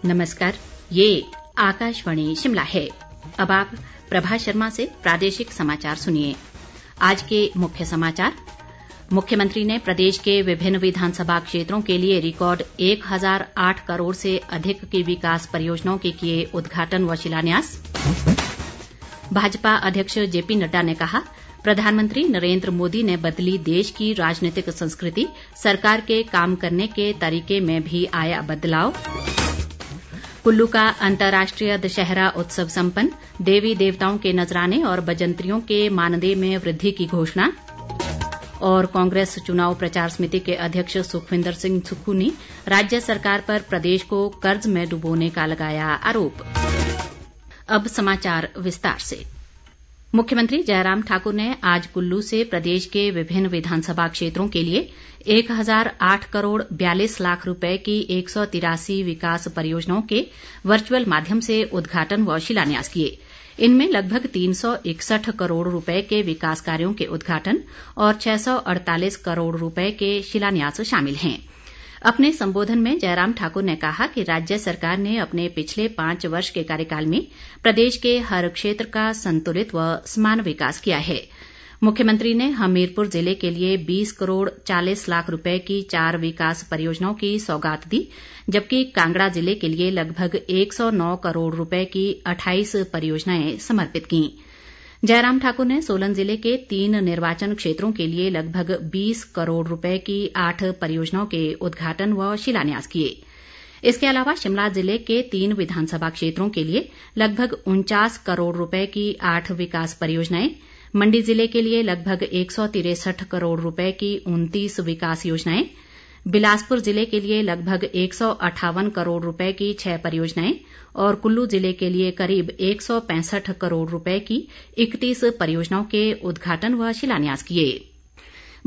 नमस्कार, ये आकाशवाणी शिमला है। अब आप प्रभा शर्मा से प्रादेशिक समाचार सुनिए। आज के मुख्य समाचार: मुख्यमंत्री ने प्रदेश के विभिन्न विधानसभा क्षेत्रों के लिए रिकॉर्ड 1008 करोड़ से अधिक की विकास परियोजनाओं के किए उद्घाटन व शिलान्यास। भाजपा अध्यक्ष जेपी नड्डा ने कहा, प्रधानमंत्री नरेंद्र मोदी ने बदली देश की राजनीतिक संस्कृति, सरकार के काम करने के तरीके में भी आया बदलाव। कुल्लू का अंतर्राष्ट्रीय दशहरा उत्सव संपन्न, देवी देवताओं के नजराने और बजंतरियों के मानदेय में वृद्धि की घोषणा। और कांग्रेस चुनाव प्रचार समिति के अध्यक्ष सुखविंदर सिंह सुक्खू ने राज्य सरकार पर प्रदेश को कर्ज में डुबोने का लगाया आरोप। अब समाचार विस्तार से। मुख्यमंत्री जयराम ठाकुर ने आज कुल्लू से प्रदेश के विभिन्न विधानसभा क्षेत्रों के लिए 1008 करोड़ 42 लाख रुपए की 183 विकास परियोजनाओं के वर्चुअल माध्यम से उद्घाटन व शिलान्यास किए। इनमें लगभग 361 करोड़ रुपए के विकास कार्यों के उद्घाटन और 648 करोड़ रुपए के शिलान्यास शामिल हैं। अपने संबोधन में जयराम ठाकुर ने कहा कि राज्य सरकार ने अपने पिछले 5 वर्ष के कार्यकाल में प्रदेश के हर क्षेत्र का संतुलित व समान विकास किया है। मुख्यमंत्री ने हमीरपुर जिले के लिए 20 करोड़ 40 लाख रुपए की 4 विकास परियोजनाओं की सौगात दी, जबकि कांगड़ा जिले के लिए लगभग 109 करोड़ रुपए की 28 परियोजनाएं समर्पित की। जयराम ठाकुर ने सोलन जिले के 3 निर्वाचन क्षेत्रों के लिए लगभग 20 करोड़ रुपए की 8 परियोजनाओं के उद्घाटन व शिलान्यास किए। इसके अलावा शिमला जिले के 3 विधानसभा क्षेत्रों के लिए लगभग 49 करोड़ रुपए की 8 विकास परियोजनाएं, मंडी जिले के लिए लगभग 163 करोड़ रुपए की 29 विकास योजनाएं, बिलासपुर जिले के लिए लगभग 158 करोड़ रुपए की 6 परियोजनाएं और कुल्लू जिले के लिए करीब 165 करोड़ रुपए की 31 परियोजनाओं के उद्घाटन व शिलान्यास किए।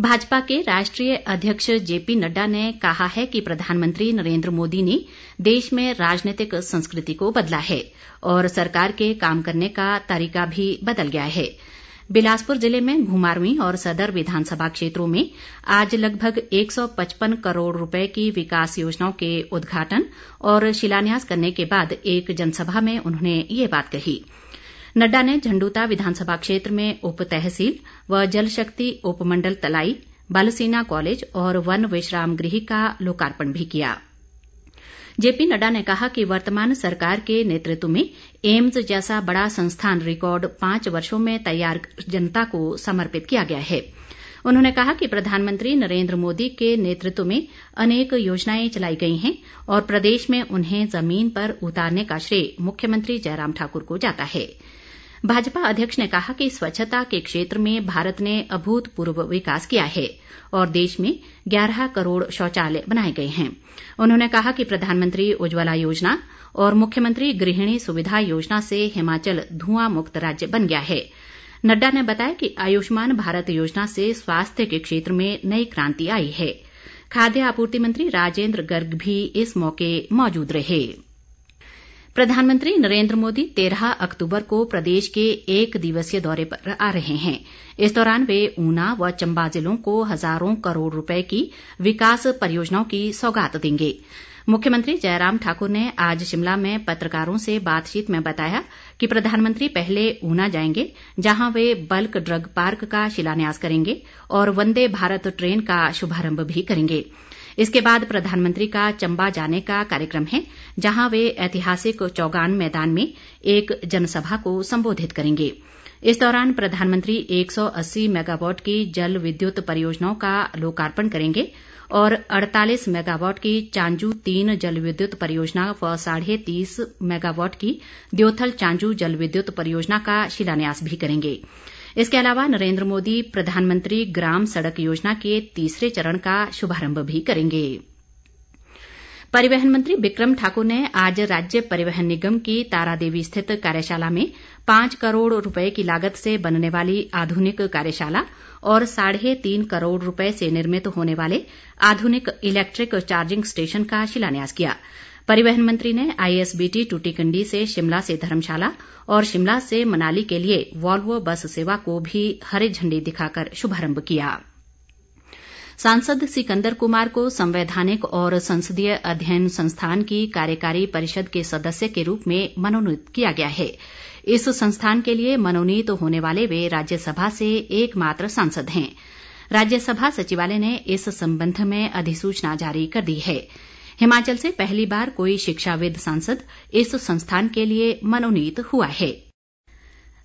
भाजपा के राष्ट्रीय अध्यक्ष जेपी नड्डा ने कहा है कि प्रधानमंत्री नरेंद्र मोदी ने देश में राजनीतिक संस्कृति को बदला है और सरकार के काम करने का तरीका भी बदल गया है। बिलासपुर जिले में घुमारवीं और सदर विधानसभा क्षेत्रों में आज लगभग 155 करोड़ रुपए की विकास योजनाओं के उद्घाटन और शिलान्यास करने के बाद एक जनसभा में उन्होंने ये बात कही। नड्डा ने झंडूता विधानसभा क्षेत्र में उप तहसील व जल शक्ति उपमंडल तलाई, बलसीना कॉलेज और वन विश्राम गृह का लोकार्पण भी किया। जेपी नड्डा ने कहा कि वर्तमान सरकार के नेतृत्व में एम्स जैसा बड़ा संस्थान रिकॉर्ड 5 वर्षों में तैयार जनता को समर्पित किया गया है। उन्होंने कहा कि प्रधानमंत्री नरेंद्र मोदी के नेतृत्व में अनेक योजनाएं चलाई गई हैं और प्रदेश में उन्हें जमीन पर उतारने का श्रेय मुख्यमंत्री जयराम ठाकुर को जाता है। भाजपा अध्यक्ष ने कहा कि स्वच्छता के क्षेत्र में भारत ने अभूतपूर्व विकास किया है और देश में 11 करोड़ शौचालय बनाए गए हैं। उन्होंने कहा कि प्रधानमंत्री उज्ज्वला योजना और मुख्यमंत्री गृहिणी सुविधा योजना से हिमाचल धुआं मुक्त राज्य बन गया है। नड्डा ने बताया कि आयुष्मान भारत योजना से स्वास्थ्य के क्षेत्र में नई क्रांति आई है। खाद्य आपूर्ति मंत्री राजेंद्र गर्ग भी इस मौके मौजूद रहे। प्रधानमंत्री नरेंद्र मोदी 13 अक्टूबर को प्रदेश के 1 दिवसीय दौरे पर आ रहे हैं। इस दौरान वे ऊना व चंबा जिलों को हजारों करोड़ रुपए की विकास परियोजनाओं की सौगात देंगे। मुख्यमंत्री जयराम ठाकुर ने आज शिमला में पत्रकारों से बातचीत में बताया कि प्रधानमंत्री पहले ऊना जाएंगे, जहां वे बल्क ड्रग पार्क का शिलान्यास करेंगे और वंदे भारत ट्रेन का शुभारंभ भी करेंगे। इसके बाद प्रधानमंत्री का चंबा जाने का कार्यक्रम है, जहां वे ऐतिहासिक चौगान मैदान में एक जनसभा को संबोधित करेंगे। इस दौरान प्रधानमंत्री 180 मेगावाट की जल विद्युत परियोजनाओं का लोकार्पण करेंगे और 48 मेगावाट की चांजू 3 जल विद्युत परियोजना व 30.5 मेगावाट की द्योथल चांजू जल विद्युत परियोजना का शिलान्यास भी करेंगे। इसके अलावा नरेंद्र मोदी प्रधानमंत्री ग्राम सड़क योजना के 3रे चरण का शुभारंभ भी करेंगे। परिवहन मंत्री बिक्रम ठाकुर ने आज राज्य परिवहन निगम की तारादेवी स्थित कार्यशाला में 5 करोड़ रुपए की लागत से बनने वाली आधुनिक कार्यशाला और 3.5 करोड़ रुपए से निर्मित होने वाले आधुनिक इलेक्ट्रिक चार्जिंग स्टेशन का शिलान्यास किया। परिवहन मंत्री ने ISBT टूटीकंडी से शिमला से धर्मशाला और शिमला से मनाली के लिए वॉल्वो बस सेवा को भी हरी झंडी दिखाकर शुभारंभ किया। सांसद सिकंदर कुमार को संवैधानिक और संसदीय अध्ययन संस्थान की कार्यकारी परिषद के सदस्य के रूप में मनोनीत किया गया है। इस संस्थान के लिए मनोनीत होने वाले वे राज्यसभा से एकमात्र सांसद हैं। राज्यसभा सचिवालय ने इस संबंध में अधिसूचना जारी कर दी है। हिमाचल से पहली बार कोई शिक्षाविद सांसद इस संस्थान के लिए मनोनीत हुआ है।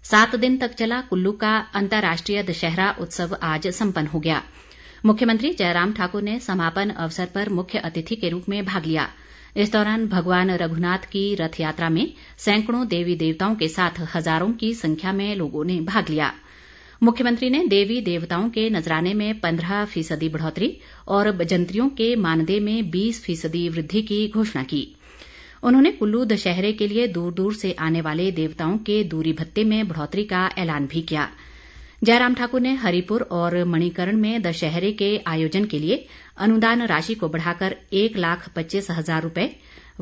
7 दिन तक चला कुल्लू का अंतर्राष्ट्रीय दशहरा उत्सव आज संपन्न हो गया। मुख्यमंत्री जयराम ठाकुर ने समापन अवसर पर मुख्य अतिथि के रूप में भाग लिया। इस दौरान भगवान रघुनाथ की रथ यात्रा में सैकड़ों देवी देवताओं के साथ हजारों की संख्या में लोगों ने भाग लिया। मुख्यमंत्री ने देवी देवताओं के नजराने में 15% बढ़ोतरी और बजंतरियों के मानदेय में 20% वृद्धि की घोषणा की। उन्होंने कुल्लू दशहरे के लिए दूर दूर से आने वाले देवताओं के दूरी भत्ते में बढ़ोतरी का ऐलान भी किया। जयराम ठाकुर ने हरिपुर और मणिकर्ण में दशहरे के आयोजन के लिए अनुदान राशि को बढ़ाकर 1,25,000 रुपए,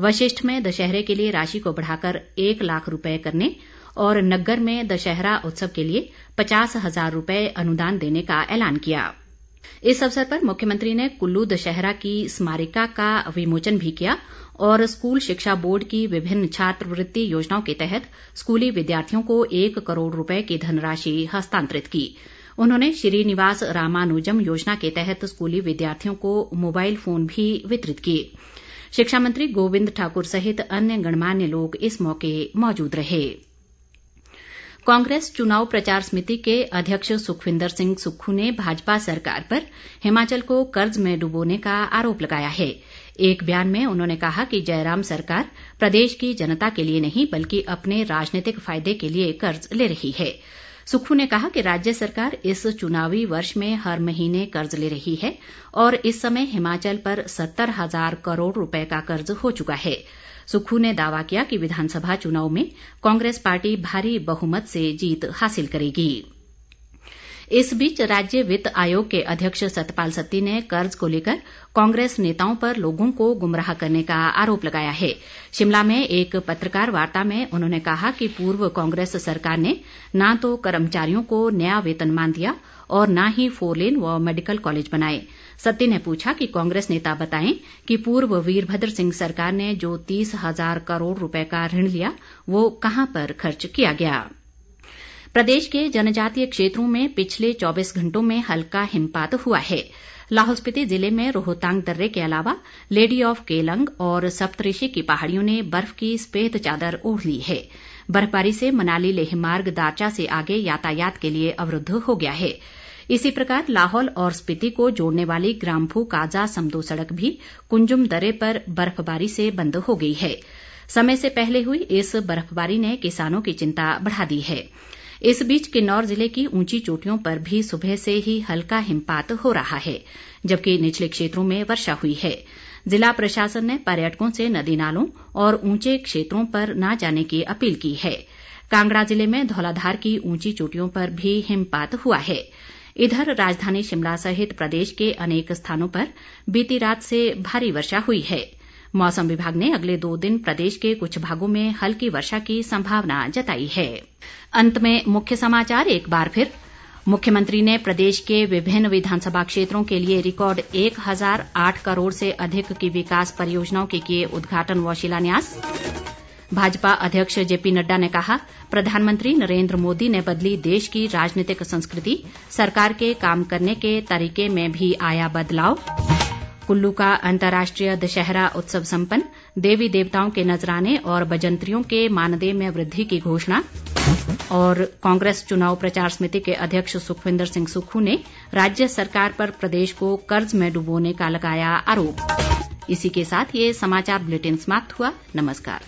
वशिष्ठ में दशहरे के लिए राशि को बढ़ाकर 1 लाख रुपए करने और नग्गर में दशहरा उत्सव के लिए 50,000 रुपए अनुदान देने का ऐलान किया। इस अवसर पर मुख्यमंत्री ने कुल्लू दशहरा की स्मारिका का विमोचन भी किया और स्कूल शिक्षा बोर्ड की विभिन्न छात्रवृत्ति योजनाओं के तहत स्कूली विद्यार्थियों को 1 करोड़ रुपए की धनराशि हस्तांतरित की। उन्होंने श्रीनिवास रामानुजम योजना के तहत स्कूली विद्यार्थियों को मोबाइल फोन भी वितरित किए। शिक्षा मंत्री गोविंद ठाकुर सहित अन्य गणमान्य लोग इस मौके मौजूद रहे। कांग्रेस चुनाव प्रचार समिति के अध्यक्ष सुखविंदर सिंह सुक्खू ने भाजपा सरकार पर हिमाचल को कर्ज में डुबोने का आरोप लगाया है। एक बयान में उन्होंने कहा कि जयराम सरकार प्रदेश की जनता के लिए नहीं बल्कि अपने राजनीतिक फायदे के लिए कर्ज ले रही है। सुक्खू ने कहा कि राज्य सरकार इस चुनावी वर्ष में हर महीने कर्ज ले रही है और इस समय हिमाचल पर 70,000 करोड़ रुपए का कर्ज हो चुका है। सुक्खू ने दावा किया कि विधानसभा चुनाव में कांग्रेस पार्टी भारी बहुमत से जीत हासिल करेगी। इस बीच राज्य वित्त आयोग के अध्यक्ष सतपाल सत्ती ने कर्ज को लेकर कांग्रेस नेताओं पर लोगों को गुमराह करने का आरोप लगाया है। शिमला में एक पत्रकार वार्ता में उन्होंने कहा कि पूर्व कांग्रेस सरकार ने न तो कर्मचारियों को नया वेतनमान दिया और न ही 4 लेन व मेडिकल कॉलेज बनाए। सत्ती ने पूछा कि कांग्रेस नेता बताएं कि पूर्व वीरभद्र सिंह सरकार ने जो 30,000 करोड़ रुपए का ऋण लिया वो कहां पर खर्च किया गया। प्रदेश के जनजातीय क्षेत्रों में पिछले 24 घंटों में हल्का हिमपात हुआ है। लाहौल स्पीति जिले में रोहतांग दर्रे के अलावा लेडी ऑफ केलंग और सप्तऋषि की पहाड़ियों ने बर्फ की सफेद चादर ओढ़ ली है। बर्फबारी से मनाली लेह मार्ग दारचा से आगे यातायात के लिए अवरुद्ध हो गया है। इसी प्रकार लाहौल और स्पीति को जोड़ने वाली ग्राम्फू काजा समदो सड़क भी कुंजुम दर्रे पर बर्फबारी से बंद हो गई है। समय से पहले हुई इस बर्फबारी ने किसानों की चिंता बढ़ा दी है। इस बीच किन्नौर जिले की ऊंची चोटियों पर भी सुबह से ही हल्का हिमपात हो रहा है, जबकि निचले क्षेत्रों में वर्षा हुई है। जिला प्रशासन ने पर्यटकों से नदी नालों और ऊंचे क्षेत्रों पर न जाने की अपील की है। कांगड़ा जिले में धौलाधार की ऊंची चोटियों पर भी हिमपात हुआ है। इधर राजधानी शिमला सहित प्रदेश के अनेक स्थानों पर बीती रात से भारी वर्षा हुई है। मौसम विभाग ने अगले 2 दिन प्रदेश के कुछ भागों में हल्की वर्षा की संभावना जताई है। अंत में मुख्य समाचार एक बार फिर। मुख्यमंत्री ने प्रदेश के विभिन्न विधानसभा क्षेत्रों के लिए रिकॉर्ड 1008 करोड़ से अधिक की विकास परियोजनाओं के किए उद्घाटन व शिलान्यास। भाजपा अध्यक्ष जेपी नड्डा ने कहा, प्रधानमंत्री नरेंद्र मोदी ने बदली देश की राजनीतिक संस्कृति, सरकार के काम करने के तरीके में भी आया बदलाव। कुल्लू का अंतर्राष्ट्रीय दशहरा उत्सव संपन्न, देवी देवताओं के नजराने और बजंतरियों के मानदेय में वृद्धि की घोषणा। और कांग्रेस चुनाव प्रचार समिति के अध्यक्ष सुखविंदर सिंह सुक्खू ने राज्य सरकार पर प्रदेश को कर्ज में डुबोने का लगाया आरोप। इसी के साथ ये समाचार बुलेटिन समाप्त हुआ। नमस्कार।